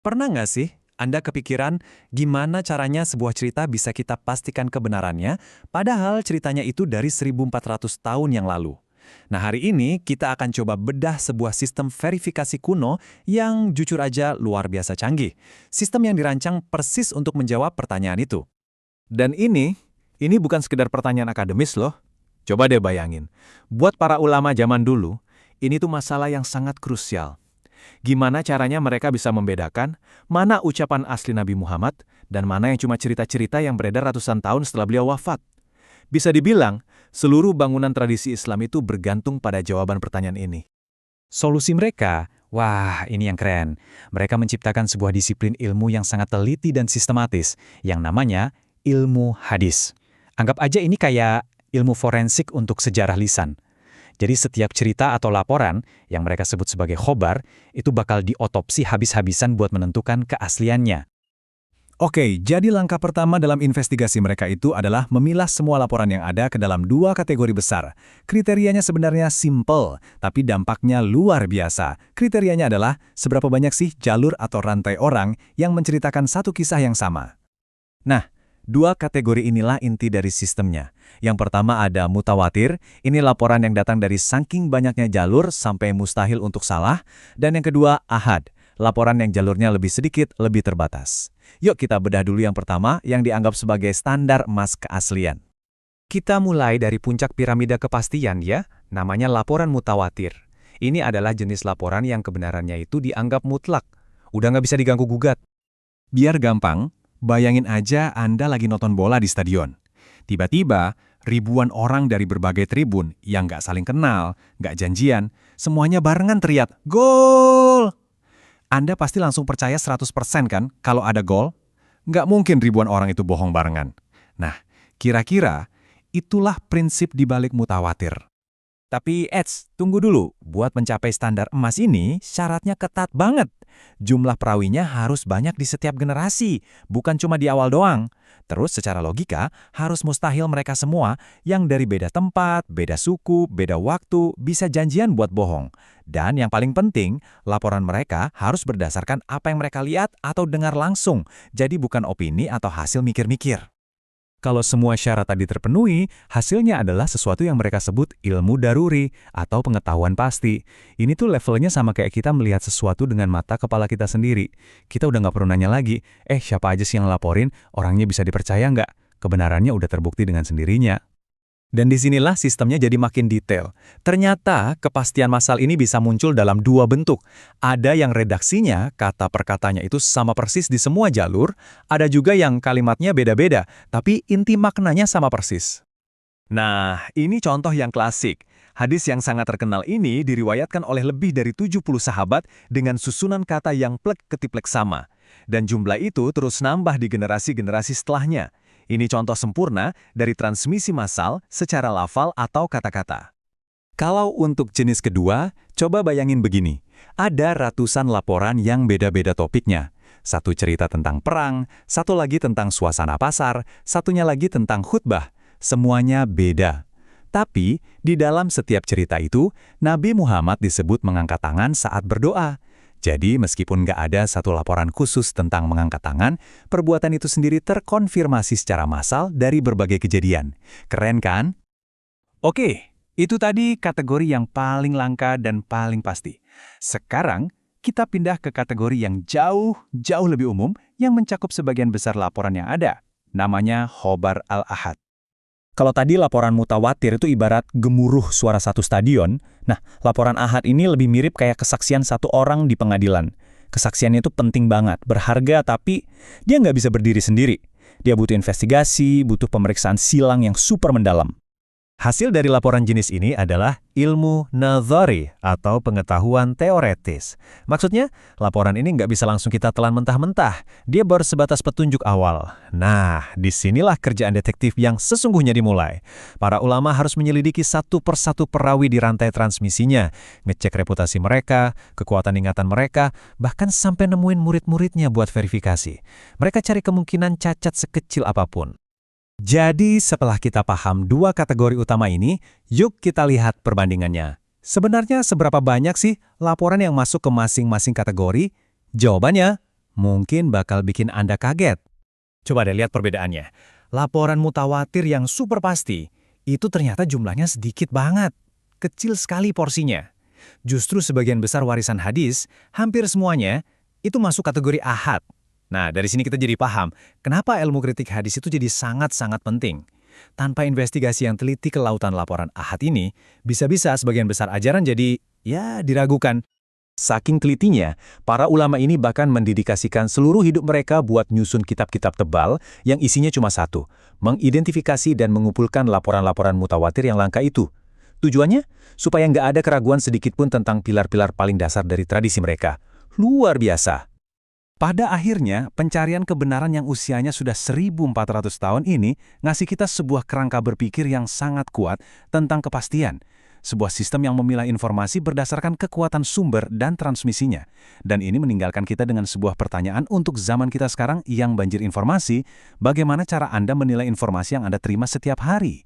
Pernah nggak sih Anda kepikiran gimana caranya sebuah cerita bisa kita pastikan kebenarannya, padahal ceritanya itu dari 1400 tahun yang lalu? Nah, hari ini kita akan coba bedah sebuah sistem verifikasi kuno yang jujur aja luar biasa canggih. Sistem yang dirancang persis untuk menjawab pertanyaan itu. Dan ini bukan sekedar pertanyaan akademis loh. Coba deh bayangin, buat para ulama zaman dulu, ini tuh masalah yang sangat krusial. Gimana caranya mereka bisa membedakan mana ucapan asli Nabi Muhammad dan mana yang cuma cerita-cerita yang beredar ratusan tahun setelah beliau wafat? Bisa dibilang, seluruh bangunan tradisi Islam itu bergantung pada jawaban pertanyaan ini. Solusi mereka, wah ini yang keren. Mereka menciptakan sebuah disiplin ilmu yang sangat teliti dan sistematis, yang namanya ilmu hadis. Anggap aja ini kayak ilmu forensik untuk sejarah lisan. Jadi setiap cerita atau laporan yang mereka sebut sebagai khobar, itu bakal diotopsi habis-habisan buat menentukan keasliannya. Oke, jadi langkah pertama dalam investigasi mereka itu adalah memilah semua laporan yang ada ke dalam dua kategori besar. Kriterianya sebenarnya simple, tapi dampaknya luar biasa. Kriterianya adalah seberapa banyak sih jalur atau rantai orang yang menceritakan satu kisah yang sama. Nah, dua kategori inilah inti dari sistemnya. Yang pertama ada mutawatir, ini laporan yang datang dari saking banyaknya jalur sampai mustahil untuk salah. Dan yang kedua ahad, laporan yang jalurnya lebih sedikit, lebih terbatas. Yuk kita bedah dulu yang pertama yang dianggap sebagai standar emas keaslian. Kita mulai dari puncak piramida kepastian ya, namanya laporan mutawatir. Ini adalah jenis laporan yang kebenarannya itu dianggap mutlak. Udah nggak bisa diganggu-gugat. Biar gampang, bayangin aja Anda lagi nonton bola di stadion. Tiba-tiba, ribuan orang dari berbagai tribun yang nggak saling kenal, nggak janjian, semuanya barengan teriak, "Gol!" Anda pasti langsung percaya 100% kan kalau ada gol? Nggak mungkin ribuan orang itu bohong barengan. Nah, kira-kira itulah prinsip di balik mutawatir. Tapi tunggu dulu. Buat mencapai standar emas ini, syaratnya ketat banget. Jumlah perawinya harus banyak di setiap generasi, bukan cuma di awal doang. Terus secara logika, harus mustahil mereka semua yang dari beda tempat, beda suku, beda waktu, bisa janjian buat bohong. Dan yang paling penting, laporan mereka harus berdasarkan apa yang mereka lihat atau dengar langsung, jadi bukan opini atau hasil mikir-mikir. Kalau semua syarat tadi terpenuhi, hasilnya adalah sesuatu yang mereka sebut ilmu daruri atau pengetahuan pasti. Ini tuh levelnya sama kayak kita melihat sesuatu dengan mata kepala kita sendiri. Kita udah nggak perlu nanya lagi, siapa aja sih yang laporin, orangnya bisa dipercaya nggak? Kebenarannya udah terbukti dengan sendirinya. Dan disinilah sistemnya jadi makin detail. Ternyata kepastian massal ini bisa muncul dalam dua bentuk. Ada yang redaksinya, kata per katanya itu sama persis di semua jalur, ada juga yang kalimatnya beda-beda, tapi inti maknanya sama persis. Nah, ini contoh yang klasik. Hadis yang sangat terkenal ini diriwayatkan oleh lebih dari 70 sahabat dengan susunan kata yang plek-ketiplek sama. Dan jumlah itu terus nambah di generasi-generasi setelahnya. Ini contoh sempurna dari transmisi massal secara lafal atau kata-kata. Kalau untuk jenis kedua, coba bayangin begini. Ada ratusan laporan yang beda-beda topiknya. Satu cerita tentang perang, satu lagi tentang suasana pasar, satunya lagi tentang khutbah. Semuanya beda. Tapi, di dalam setiap cerita itu, Nabi Muhammad disebut mengangkat tangan saat berdoa. Jadi, meskipun nggak ada satu laporan khusus tentang mengangkat tangan, perbuatan itu sendiri terkonfirmasi secara massal dari berbagai kejadian. Keren kan? Oke, itu tadi kategori yang paling langka dan paling pasti. Sekarang, kita pindah ke kategori yang jauh lebih umum yang mencakup sebagian besar laporan yang ada. Namanya khobar al-ahad. Kalau tadi laporan mutawatir itu ibarat gemuruh suara satu stadion, nah laporan ahad ini lebih mirip kayak kesaksian satu orang di pengadilan. Kesaksiannya itu penting banget, berharga tapi dia nggak bisa berdiri sendiri. Dia butuh investigasi, butuh pemeriksaan silang yang super mendalam. Hasil dari laporan jenis ini adalah ilmu nadhari atau pengetahuan teoretis. Maksudnya, laporan ini nggak bisa langsung kita telan mentah-mentah. Dia baru sebatas petunjuk awal. Nah, disinilah kerjaan detektif yang sesungguhnya dimulai. Para ulama harus menyelidiki satu persatu perawi di rantai transmisinya, ngecek reputasi mereka, kekuatan ingatan mereka, bahkan sampai nemuin murid-muridnya buat verifikasi. Mereka cari kemungkinan cacat sekecil apapun. Jadi setelah kita paham dua kategori utama ini, yuk kita lihat perbandingannya. Sebenarnya seberapa banyak sih laporan yang masuk ke masing-masing kategori? Jawabannya, mungkin bakal bikin Anda kaget. Coba deh lihat perbedaannya. Laporan mutawatir yang super pasti, itu ternyata jumlahnya sedikit banget. Kecil sekali porsinya. Justru sebagian besar warisan hadis, hampir semuanya, itu masuk kategori ahad. Nah, dari sini kita jadi paham, kenapa ilmu kritik hadis itu jadi sangat-sangat penting. Tanpa investigasi yang teliti ke lautan laporan ahad ini, bisa-bisa sebagian besar ajaran jadi, ya, diragukan. Saking telitinya, para ulama ini bahkan mendedikasikan seluruh hidup mereka buat nyusun kitab-kitab tebal yang isinya cuma satu, mengidentifikasi dan mengumpulkan laporan-laporan mutawatir yang langka itu. Tujuannya? Supaya nggak ada keraguan sedikit pun tentang pilar-pilar paling dasar dari tradisi mereka. Luar biasa. Pada akhirnya, pencarian kebenaran yang usianya sudah 1400 tahun ini ngasih kita sebuah kerangka berpikir yang sangat kuat tentang kepastian. Sebuah sistem yang memilah informasi berdasarkan kekuatan sumber dan transmisinya. Dan ini meninggalkan kita dengan sebuah pertanyaan untuk zaman kita sekarang yang banjir informasi, bagaimana cara Anda menilai informasi yang Anda terima setiap hari?